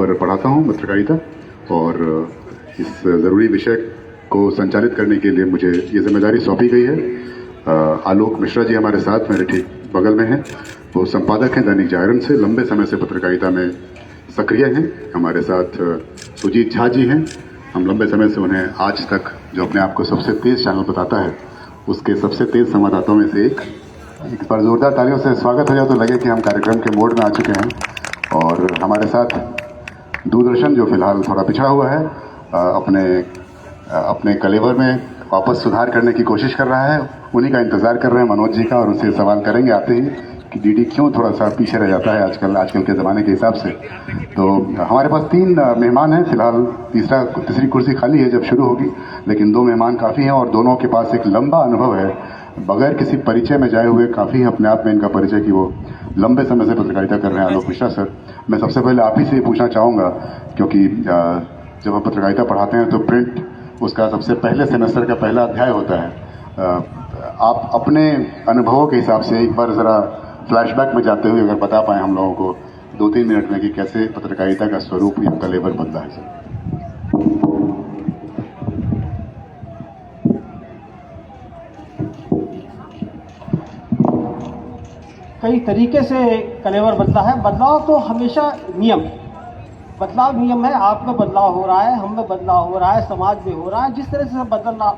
पर पढ़ाता हूँ पत्रकारिता, और इस ज़रूरी विषय को संचालित करने के लिए मुझे ये जिम्मेदारी सौंपी गई है। आलोक मिश्रा जी हमारे साथ मेरे ठीक बगल में हैं। वो संपादक हैं दैनिक जागरण से, लंबे समय से पत्रकारिता में सक्रिय हैं। हमारे साथ सुजीत झा जी हैं। हम लंबे समय से उन्हें आज तक जो अपने आप को सबसे तेज चैनल बताता है उसके सबसे तेज संवाददाताओं में से एक बार जोरदार तालियों से स्वागत हो जाए तो लगे कि हम कार्यक्रम के मोड में आ चुके हैं। और हमारे साथ दूरदर्शन जो फिलहाल थोड़ा पिछड़ा हुआ है, अपने कलेवर में वापस सुधार करने की कोशिश कर रहा है, उन्हीं का इंतजार कर रहे हैं मनोज जी का, और उनसे सवाल करेंगे आते ही कि डीडी क्यों थोड़ा सा पीछे रह जाता है आजकल के ज़माने के हिसाब से। तो हमारे पास 3 मेहमान हैं फिलहाल, तीसरी कुर्सी खाली है जब शुरू होगी, लेकिन 2 मेहमान काफ़ी हैं और दोनों के पास एक लंबा अनुभव है, बगैर किसी परिचय में जाए हुए काफ़ी है अपने आप में इनका परिचय कि वो लंबे समय से पत्रकारिता कर रहे हैं। आलोक मिश्रा सर, मैं सबसे पहले आप ही से पूछना चाहूँगा, क्योंकि जब हम पत्रकारिता पढ़ाते हैं तो प्रिंट उसका सबसे पहले सेमेस्टर का पहला अध्याय होता है। आप अपने अनुभवों के हिसाब से एक बार ज़रा फ्लैशबैक में जाते हुए अगर बता पाएँ हम लोगों को 2-3 मिनट में कि कैसे पत्रकारिता का स्वरूप या कलेवर बदला है सर। कई तरीके से कलेवर बदला है। बदलाव तो हमेशा बदलाव नियम है। आप में बदलाव हो रहा है, हम में बदलाव हो रहा है, समाज में हो रहा है। जिस तरह से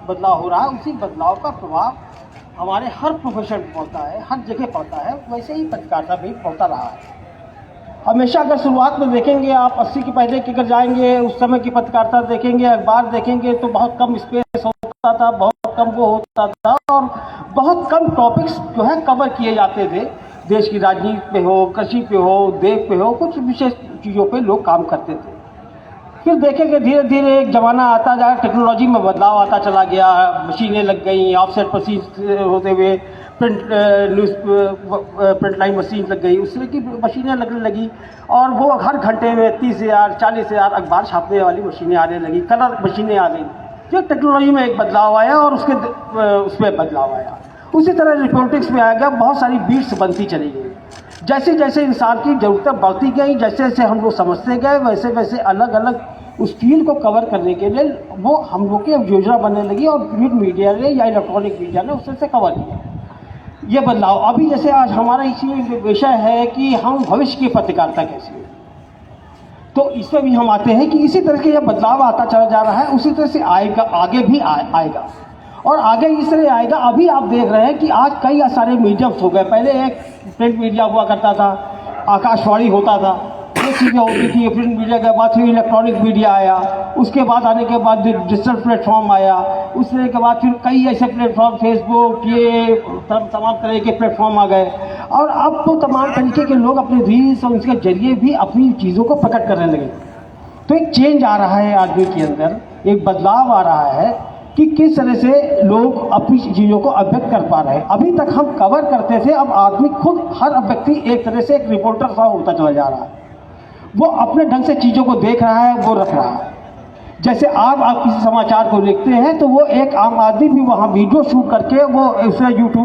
बदलाव हो रहा है, उसी बदलाव का प्रभाव हमारे हर प्रोफेशन में पड़ता है, हर जगह पड़ता है। वैसे ही पत्रकारिता भी पड़ता रहा है हमेशा। अगर शुरुआत में देखेंगे आप 80 के पहले की अगर जाएंगे, उस समय की पत्रकारिता देखेंगे, अखबार देखेंगे तो बहुत कम स्पेस होता था, बहुत कम वो होता था, और बहुत कम टॉपिक्स जो है कवर किए जाते थे। देश की राजनीति पे हो, कृषि पे हो, उद्योग पे हो, कुछ विशेष चीज़ों पे लोग काम करते थे। फिर देखेंगे धीरे धीरे एक ज़माना आता जाए, टेक्नोलॉजी में बदलाव आता चला गया, मशीनें लग गई, ऑफसेट मशीन होते हुए प्रिंट लाइन मशीन लग गई, उसमें की मशीनें लगने लगी, और वो हर घंटे में 30,000 40,000 अखबार छापने वाली मशीनें आने लगी, कलर मशीनें आ गई। जो टेक्नोलॉजी में एक बदलाव आया और उसमें बदलाव आया। उसी तरह रिपोर्टिंग्स में आ गया, बहुत सारी बीट्स बनती चली गई। जैसे जैसे इंसान की ज़रूरतें बढ़ती गई, जैसे जैसे हम लोग समझते गए, वैसे वैसे अलग अलग उस फील्ड को कवर करने के लिए वो हम लोग की अब योजना बनने लगी, और प्रिंट मीडिया ने या इलेक्ट्रॉनिक मीडिया ने उससे कवर किया ये बदलाव। अभी जैसे आज हमारा इसी विषय है कि हम भविष्य की पत्रकारिता कैसी है, तो इसमें भी हम आते हैं कि इसी तरह के यह बदलाव आता चला जा रहा है, उसी तरह से आएगा, आगे भी आएगा, और आगे इस तरह आएगा। अभी आप देख रहे हैं कि आज कई सारे मीडियम्स हो गए। पहले एक प्रिंट मीडिया हुआ करता था, आकाशवाणी होता था, ये चीज़ें होती थी। प्रिंट मीडिया के बाद फिर इलेक्ट्रॉनिक मीडिया आया, उसके बाद आने के बाद डिजिटल प्लेटफॉर्म आया, उसके के बाद फिर कई ऐसे प्लेटफॉर्म, फेसबुक, ये तमाम तरह के प्लेटफॉर्म आ गए, और अब तो तमाम तरीके के लोग अपने रील्स और उसके जरिए भी अपनी चीज़ों को प्रकट करने लगे। तो एक चेंज आ रहा है आदमी के अंदर, एक बदलाव आ रहा है कि किस तरह से लोग अपनी चीज़ों को अभिव्यक्त कर पा रहे हैं। अभी तक हम कवर करते थे, अब आदमी खुद, हर व्यक्ति एक तरह से एक रिपोर्टर सा होता चला जा रहा है। वो अपने ढंग से चीज़ों को देख रहा है, वो रख रहा है। जैसे आप किसी समाचार को लिखते हैं तो वो एक आम आदमी भी वहाँ वीडियो शूट करके वो उसे यूट्यूब